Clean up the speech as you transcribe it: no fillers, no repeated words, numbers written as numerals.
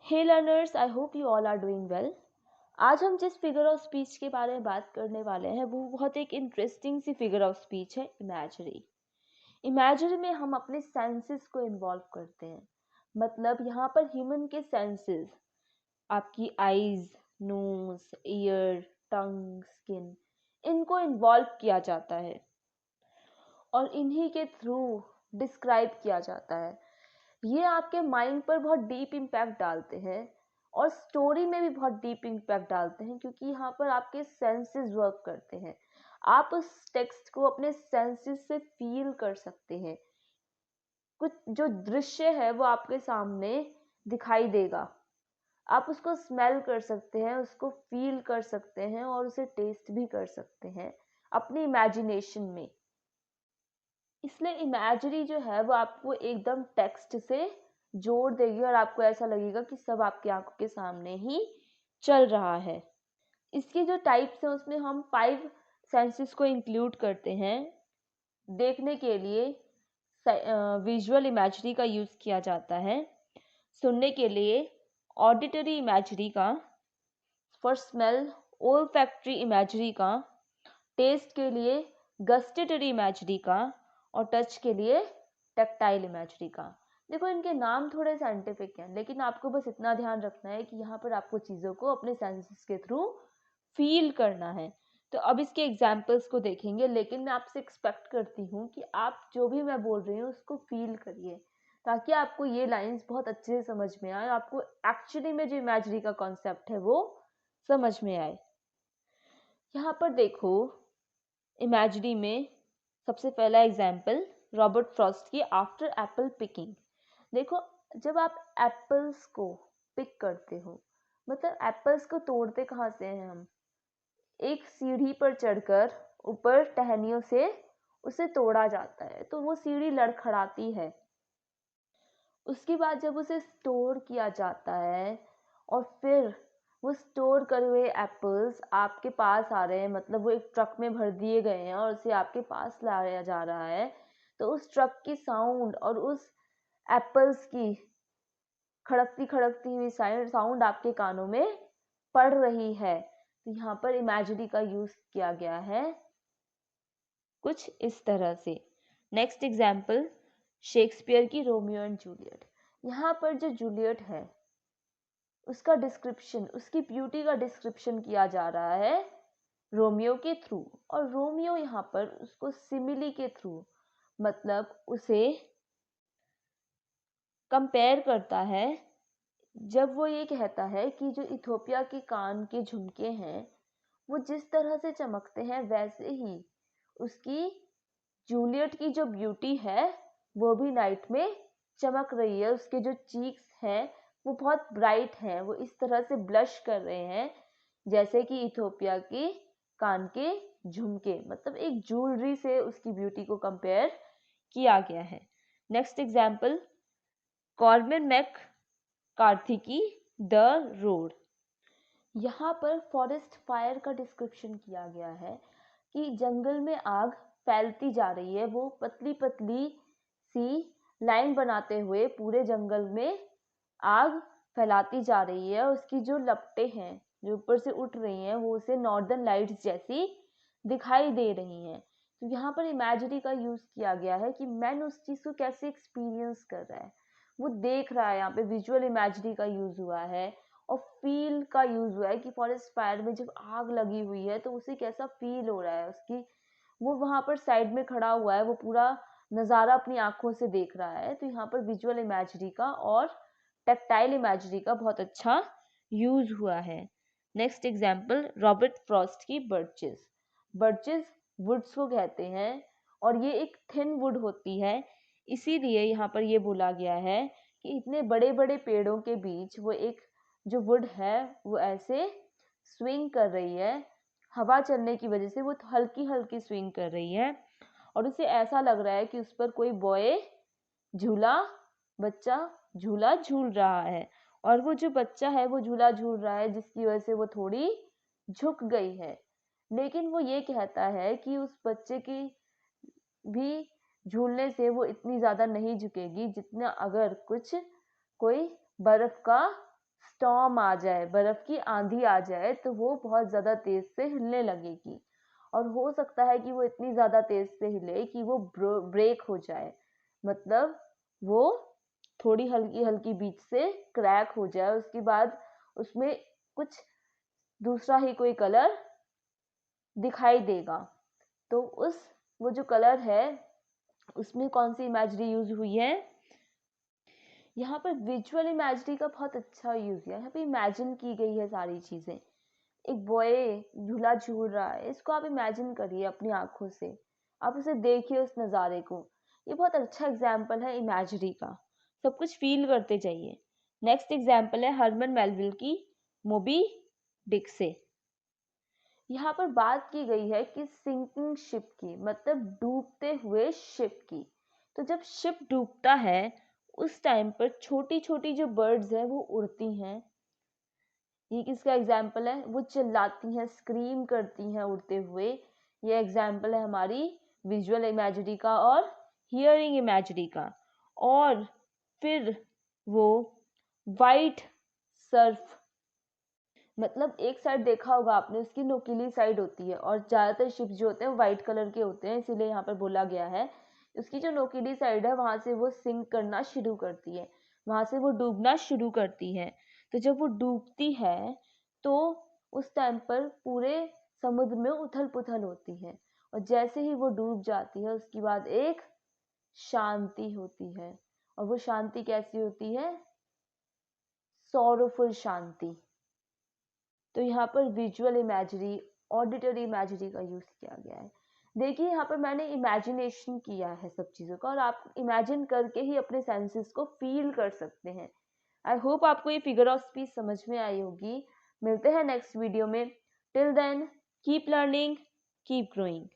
Hey learners, I hope you all are doing well. आज हम जिस फिगर ऑफ स्पीच के बारे में बात करने वाले हैं वो बहुत एक इंटरेस्टिंग सी फिगर ऑफ स्पीच है, इमेजरी। इमेजरी में हम अपने सेंसेस को इन्वॉल्व करते हैं। मतलब यहाँ पर ह्यूमन के सेंसेस, आपकी आईज, नोज, ईयर, टंग, स्किन, इनको इन्वॉल्व किया जाता है और इन्हीं के थ्रू डिस्क्राइब किया जाता है। ये आपके माइंड पर बहुत डीप इम्पैक्ट डालते हैं और स्टोरी में भी बहुत डीप इम्पैक्ट डालते हैं, क्योंकि यहाँ पर आपके सेंसेस वर्क करते हैं। आप उस टेक्स्ट को अपने सेंसेस से फील कर सकते हैं। कुछ जो दृश्य है वो आपके सामने दिखाई देगा, आप उसको स्मेल कर सकते हैं, उसको फील कर सकते हैं और उसे टेस्ट भी कर सकते हैं अपनी इमेजिनेशन में। इसलिए इमेजरी जो है वो आपको एकदम टेक्स्ट से जोड़ देगी और आपको ऐसा लगेगा कि सब आपकी आंखों के सामने ही चल रहा है। इसकी जो टाइप्स हैं उसमें हम 5 सेंसेस को इंक्लूड करते हैं। देखने के लिए विजुअल इमेजरी का यूज़ किया जाता है, सुनने के लिए ऑडिटरी इमेजरी का, फॉर स्मेल ओल्फैक्टरी इमेजरी का, टेस्ट के लिए गस्टेटरी इमेजरी का और टच के लिए टैक्टाइल इमेजरी का। देखो, इनके नाम थोड़े साइंटिफिक हैं, लेकिन आपको बस इतना ध्यान रखना है कि यहाँ पर आपको चीज़ों को अपने सेंसेस के थ्रू फील करना है। तो अब इसके एग्जाम्पल्स को देखेंगे, लेकिन मैं आपसे एक्सपेक्ट करती हूँ कि आप जो भी मैं बोल रही हूँ उसको फील करिए, ताकि आपको ये लाइंस बहुत अच्छे से समझ में आए, आपको एक्चुअली में जो इमेजरी का कॉन्सेप्ट है वो समझ में आए। यहाँ पर देखो, इमेजरी में सबसे पहला एग्जाम्पल रॉबर्ट फ्रॉस्ट की आफ्टर एप्पल पिकिंग। देखो, जब आप एप्पल्स को पिक करते हो, मतलब एप्पल्स को तोड़ते कहाँ से हैं हम? एक सीढ़ी पर चढ़कर ऊपर टहनियों से उसे तोड़ा जाता है, तो वो सीढ़ी लड़खड़ाती है। उसके बाद जब उसे स्टोर किया जाता है और फिर वो स्टोर करे हुए एप्पल्स आपके पास आ रहे हैं, मतलब वो एक ट्रक में भर दिए गए हैं और उसे आपके पास लाया जा रहा है, तो उस ट्रक की साउंड और उस एप्पल्स की खड़कती खड़कती हुई साउंड आपके कानों में पड़ रही है। तो यहाँ पर इमेजरी का यूज किया गया है कुछ इस तरह से। नेक्स्ट एग्जाम्पल, शेक्सपियर की रोमियो एंड जूलियट। यहाँ पर जो जूलियट है उसका डिस्क्रिप्शन, उसकी ब्यूटी का डिस्क्रिप्शन किया जा रहा है रोमियो के थ्रू, और रोमियो यहाँ पर उसको सिमिली के थ्रू, मतलब उसे कंपेयर करता है। जब वो ये कहता है कि जो इथोपिया के कान के झुमके हैं वो जिस तरह से चमकते हैं, वैसे ही उसकी जूलियट की जो ब्यूटी है वो भी नाइट में चमक रही है। उसके जो चीक्स हैं वो बहुत ब्राइट हैं, वो इस तरह से ब्लश कर रहे हैं जैसे कि इथोपिया के कान के झुमके, मतलब एक ज्वेलरी से उसकी ब्यूटी को कंपेयर किया गया है। Next example, Cormac McCarthy की द रोड। यहाँ पर फॉरेस्ट फायर का डिस्क्रिप्शन किया गया है कि जंगल में आग फैलती जा रही है, वो पतली पतली सी लाइन बनाते हुए पूरे जंगल में आग फैलाती जा रही है। उसकी जो लपटें हैं जो ऊपर से उठ रही हैं वो उसे नॉर्दर्न लाइट्स जैसी दिखाई दे रही हैं। तो यहाँ पर इमेजरी का यूज किया गया है कि मैन उस चीज को कैसे एक्सपीरियंस कर रहा है, वो देख रहा है। यहाँ पे विजुअल इमेजरी का यूज हुआ है और फील का यूज हुआ है कि फॉरेस्ट फायर में जब आग लगी हुई है तो उसे कैसा फील हो रहा है, उसकी वो वहां पर साइड में खड़ा हुआ है, वो पूरा नज़ारा अपनी आंखों से देख रहा है। तो यहाँ पर विजुअल इमेजरी का और टैक्टाइल इमेजरी का बहुत अच्छा यूज हुआ है। नेक्स्ट एग्जाम्पल, रॉबर्ट फ्रॉस्ट की बर्चेस। बर्चेस वुड्स को कहते हैं और ये एक थिन वुड होती है, इसीलिए यहाँ पर ये बोला गया है कि इतने बड़े बड़े पेड़ों के बीच वो एक जो वुड है वो ऐसे स्विंग कर रही है। हवा चलने की वजह से वो हल्की हल्की स्विंग कर रही है और उसे ऐसा लग रहा है कि उस पर कोई बॉय झूला बच्चा झूला झूल रहा है, और वो जो बच्चा है वो झूला झूल रहा है जिसकी वजह से वो थोड़ी झुक गई है। लेकिन वो ये कहता है कि उस बच्चे की भी झूलने से वो इतनी ज़्यादा नहीं झुकेगी जितना अगर कोई बर्फ का स्टॉर्म आ जाए, बर्फ की आंधी आ जाए, तो वो बहुत ज़्यादा तेज़ से हिलने लगेगी। और हो सकता है कि वो इतनी ज़्यादा तेज़ से हिले कि वो ब्रेक हो जाए, मतलब वो थोड़ी हल्की हल्की बीच से क्रैक हो जाए। उसके बाद उसमें कुछ दूसरा ही कोई कलर दिखाई देगा। तो वो जो कलर है उसमें कौन सी इमेजरी यूज हुई है? यहाँ पर विजुअल इमेजरी का बहुत अच्छा यूज है। यहाँ पे इमेजिन की गई है सारी चीजें। एक बॉय झूला झूल रहा है, इसको आप इमेजिन करिए अपनी आंखों से, आप उसे देखिए उस नज़ारे को। ये बहुत अच्छा एग्जाम्पल है इमेजरी का। सब कुछ फील करते जाइए। नेक्स्ट एग्जाम्पल है हरमन मेलविल की मोबी डिक से। यहाँ पर बात की गई है कि सिंकिंग शिप की, मतलब डूबते हुए शिप की। तो जब शिप डूबता है उस टाइम पर छोटी छोटी जो बर्ड्स हैं वो उड़ती हैं। ये किसका एग्जाम्पल है? वो चिल्लाती हैं, स्क्रीम करती हैं उड़ते हुए। ये एग्जाम्पल है हमारी विजुअल इमेजरी का और हियरिंग इमेजरी का। और फिर वो वाइट सर्फ, मतलब एक साइड देखा होगा आपने, उसकी नुकीली साइड होती है और ज़्यादातर शिप्स जो होते हैं वो वाइट कलर के होते हैं, इसीलिए यहाँ पर बोला गया है। उसकी जो नुकीली साइड है वहाँ से वो सिंक करना शुरू करती है, वहाँ से वो डूबना शुरू करती है। तो जब वो डूबती है तो उस टाइम पर पूरे समुद्र में उथल पुथल होती है, और जैसे ही वो डूब जाती है उसके बाद एक शांति होती है। और वो शांति कैसी होती है? सॉरोफुल शांति। तो यहाँ पर विजुअल इमेजरी, ऑडिटरी इमेजरी का यूज किया गया है। देखिए यहाँ पर मैंने इमेजिनेशन किया है सब चीज़ों का, और आप इमेजिन करके ही अपने सेंसेस को फील कर सकते हैं। आई होप आपको ये फिगर ऑफ स्पीच समझ में आई होगी। मिलते हैं नेक्स्ट वीडियो में। Till then keep learning, keep growing.